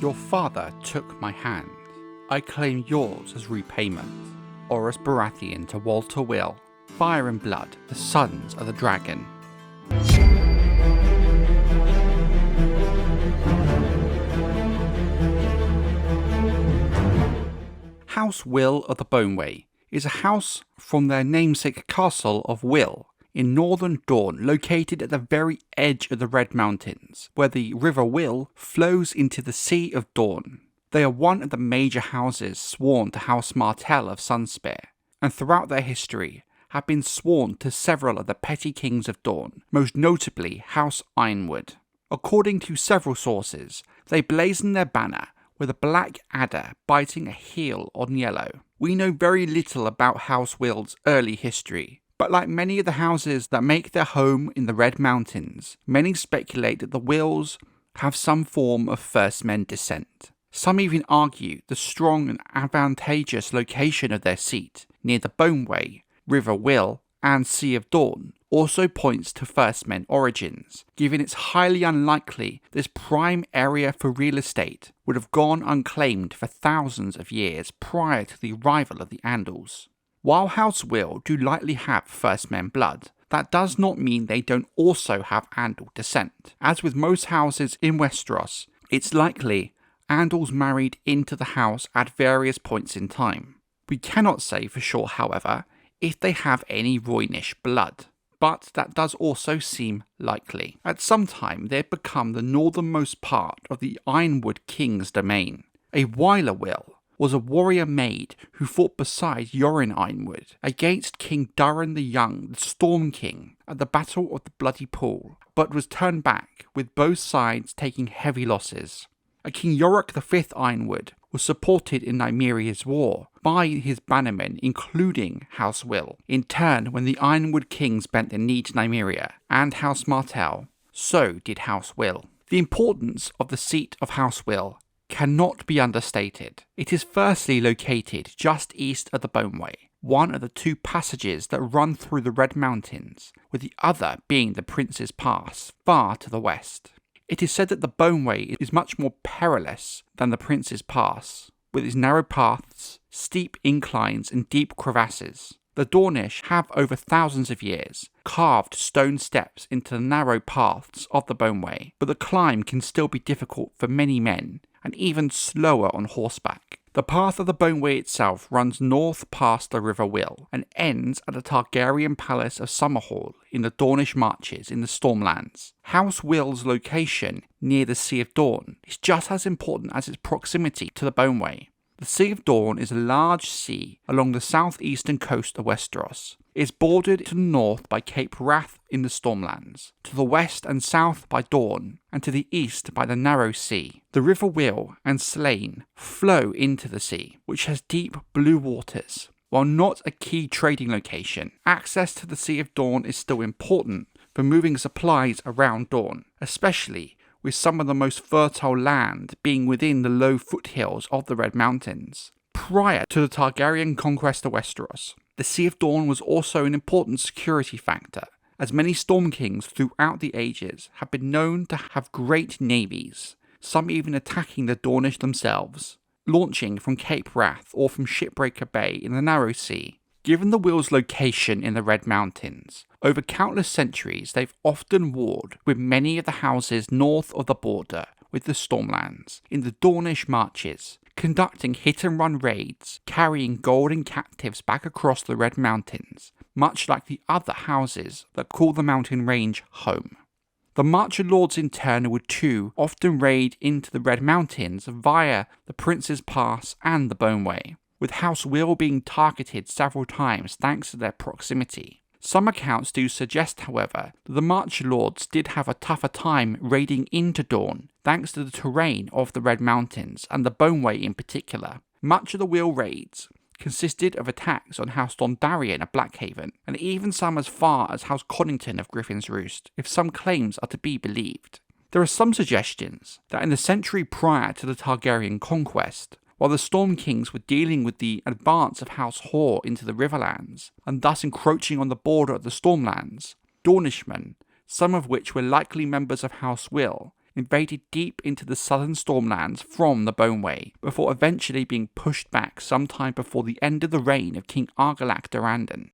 Your father took my hand. I claim yours as repayment. Orys Baratheon to Vulture Wyl. Fire and blood, the sons of the dragon. House Wyl of the Boneway is a house from their namesake Castle of Wyl in northern Dorne, located at the very edge of the Red Mountains, where the River Wyl flows into the Sea of Dorne. They are one of the major houses sworn to House Martell of Sunspear, and throughout their history have been sworn to several of the petty kings of Dorne, most notably House Yronwood. According to several sources, they blazon their banner with a black adder biting a heel on yellow. We know very little about House Wyl's early history, but like many of the houses that make their home in the Red Mountains, many speculate that the Wyls have some form of First Men descent. Some even argue the strong and advantageous location of their seat near the Boneway, River Wyl, and Sea of Dorne also points to First Men origins, given it's highly unlikely this prime area for real estate would have gone unclaimed for thousands of years prior to the arrival of the Andals. While House Wyl do likely have First Men blood, that does not mean they don't also have Andal descent. As with most houses in Westeros, it's likely Andals married into the house at various points in time. We cannot say for sure, however, if they have any Rhoynish blood, but that does also seem likely. At some time they had become the northernmost part of the Yronwood King's domain. A Wyl was a warrior maid who fought beside Yoren Yronwood against King Durin the Young, the Storm King, at the Battle of the Bloody Pool, but was turned back, with both sides taking heavy losses. A King Yorick V Yronwood was supported in Nymeria's war by his bannermen, including House Wyl. In turn, when the Yronwood kings bent the knee to Nymeria and House Martell, so did House Wyl. The importance of the seat of House Wyl cannot be understated. It is firstly located just east of the Boneway, one of the two passages that run through the Red Mountains, with the other being the Prince's Pass, far to the west. It is said that the Boneway is much more perilous than the Prince's Pass, with its narrow paths, steep inclines and deep crevasses. The Dornish have over thousands of years carved stone steps into the narrow paths of the Boneway, but the climb can still be difficult for many men, and even slower on horseback. The path of the Boneway itself runs north past the River Wyl and ends at the Targaryen palace of Summerhall in the Dornish marches in the Stormlands. House Wyl's location near the Sea of Dorne is just as important as its proximity to the Boneway. The Sea of Dorne is a large sea along the southeastern coast of Westeros. It is bordered to the north by Cape Wrath in the Stormlands, to the west and south by Dorne, and to the east by the Narrow Sea. The River Wyl and Slane flow into the sea, which has deep blue waters. While not a key trading location, access to the Sea of Dorne is still important for moving supplies around Dorne, especially with some of the most fertile land being within the low foothills of the Red Mountains. Prior to the Targaryen conquest of Westeros, the Sea of Dorne was also an important security factor, as many Storm Kings throughout the ages have been known to have great navies, some even attacking the Dornish themselves, launching from Cape Wrath or from Shipbreaker Bay in the Narrow Sea. Given the Wyl's location in the Red Mountains, over countless centuries they've often warred with many of the houses north of the border with the Stormlands in the Dornish marches, conducting hit-and-run raids, carrying golden captives back across the Red Mountains, much like the other houses that call the mountain range home. The Marcher Lords in turn would too often raid into the Red Mountains via the Prince's Pass and the Boneway, with House Wyl being targeted several times thanks to their proximity. Some accounts do suggest, however, that the Marcher Lords did have a tougher time raiding into Dorne thanks to the terrain of the Red Mountains and the Boneway in particular. Much of the Wyl raids consisted of attacks on House Targaryen of Blackhaven, and even some as far as House Connington of Griffin's Roost, if some claims are to be believed. There are some suggestions that in the century prior to the Targaryen conquest, while the Storm Kings were dealing with the advance of House Hoare into the Riverlands, and thus encroaching on the border of the Stormlands, Dornishmen, some of which were likely members of House Wyl, invaded deep into the southern Stormlands from the Boneway, before eventually being pushed back sometime before the end of the reign of King Argilac Durrandon.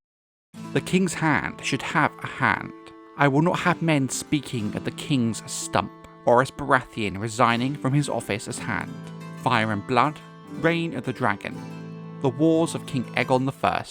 The king's hand should have a hand. I will not have men speaking at the king's stump. Orys Baratheon resigning from his office as hand. Fire and blood, reign of the dragon. The wars of King Aegon I.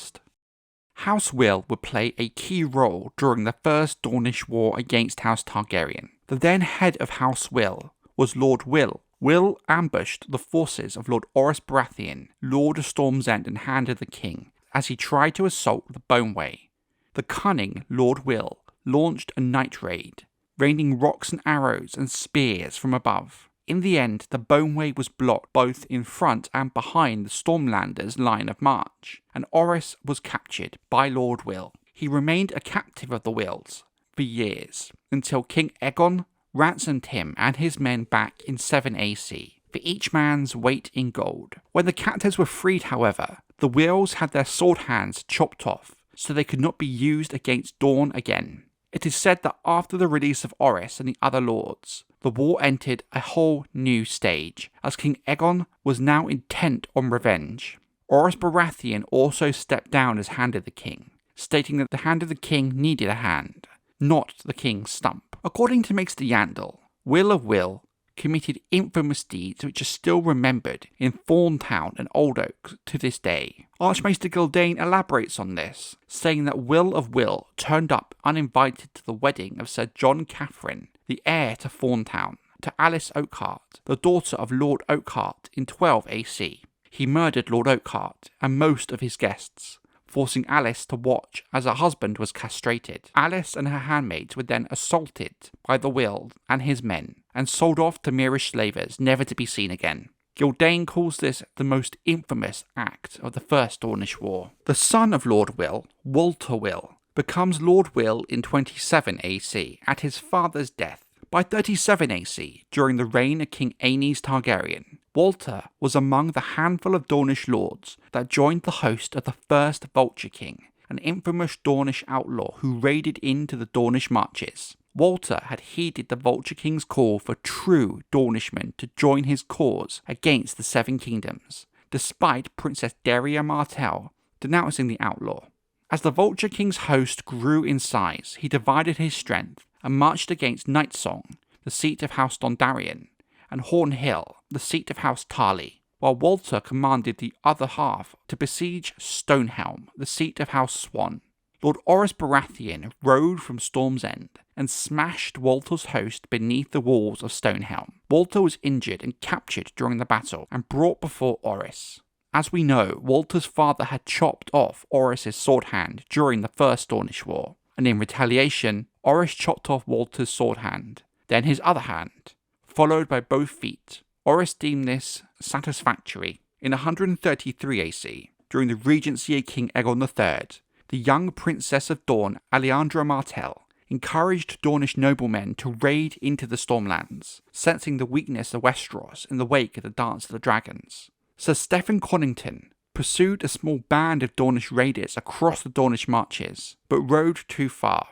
House Wyl would play a key role during the first Dornish War against House Targaryen. The then head of House Wyl was Lord Wyl. Wyl ambushed the forces of Lord Orys Baratheon, Lord of Storm's End and Hand of the King, as he tried to assault the Boneway. The cunning Lord Wyl launched a night raid, raining rocks and arrows and spears from above. In the end, the Boneway was blocked both in front and behind the Stormlanders' line of march, and Orys was captured by Lord Wyl. He remained a captive of the Wyls for years, until King Aegon ransomed him and his men back in 7 AC, for each man's weight in gold. When the captives were freed, however, the Wyls had their sword hands chopped off, so they could not be used against Dorne again. It is said that after the release of Orys and the other lords, the war entered a whole new stage, as King Aegon was now intent on revenge. Orys Baratheon also stepped down as Hand of the King, stating that the Hand of the King needed a hand, not the king's stump. According to Maester Yandel, Wyl of Wyl committed infamous deeds which are still remembered in Thorntown and Old Oak to this day. Archmaester Gildane elaborates on this, saying that Wyl of Wyl turned up uninvited to the wedding of Sir John Catherine, the heir to Thorntown, to Alice Oakhart, the daughter of Lord Oakhart, in 12 AC. He murdered Lord Oakhart and most of his guests, forcing Alice to watch as her husband was castrated. Alice and her handmaids were then assaulted by the Wyl and his men, and sold off to Myrish slavers, never to be seen again. Gildane calls this the most infamous act of the First Dornish War. The son of Lord Wyl, Vulture Wyl, becomes Lord Wyl in 27 AC at his father's death. By 37 AC, during the reign of King Aenys Targaryen, Vulture was among the handful of Dornish lords that joined the host of the first Vulture King, an infamous Dornish outlaw who raided into the Dornish marches. Vulture had heeded the Vulture King's call for true Dornishmen to join his cause against the Seven Kingdoms, despite Princess Daria Martell denouncing the outlaw. As the Vulture King's host grew in size, he divided his strength and marched against Nightsong, the seat of House Dondarrion, and Horn Hill, the seat of House Tarly, while Vulture commanded the other half to besiege Stonehelm, the seat of House Swan. Lord Orys Baratheon rode from Storm's End and smashed Vulture's host beneath the walls of Stonehelm. Vulture was injured and captured during the battle and brought before Orys. As we know, Vulture's father had chopped off Orys' sword hand during the First Dornish War, and in retaliation, Orys chopped off Vulture's sword hand, then his other hand, followed by both feet. Orys deemed this satisfactory. In 133 AC, during the regency of King Aegon III, the young Princess of Dorne, Alejandra Martell, encouraged Dornish noblemen to raid into the Stormlands, sensing the weakness of Westeros in the wake of the Dance of the Dragons. Sir Stephen Connington pursued a small band of Dornish raiders across the Dornish marches, but rode too far.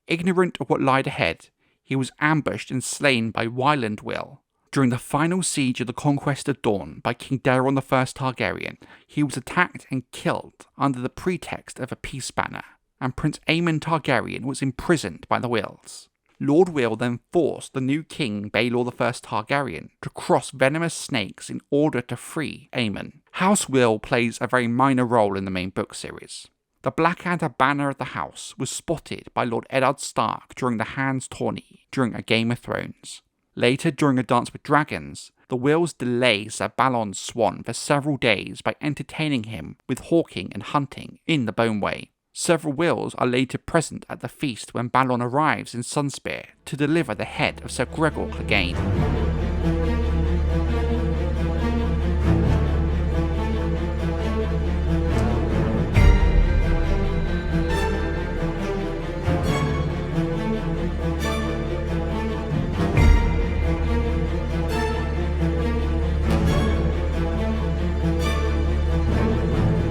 Ignorant of what lied ahead, he was ambushed and slain by Wyland Wyl. During the final siege of the conquest of Dorne by King Daeron I Targaryen, he was attacked and killed under the pretext of a peace banner, and Prince Aemon Targaryen was imprisoned by the Wyls. Lord Wyl then forced the new king Baelor I Targaryen to cross venomous snakes in order to free Aemon. House Wyl plays a very minor role in the main book series. The Blackadder banner of the house was spotted by Lord Eddard Stark during the Hands tourney during A Game of Thrones. Later, during A Dance with Dragons, the Wyls delay Sir Balon's swan for several days by entertaining him with hawking and hunting in the Boneway. Several Wyls are later present at the feast when Balon arrives in Sunspear to deliver the head of Sir Gregor Clegane.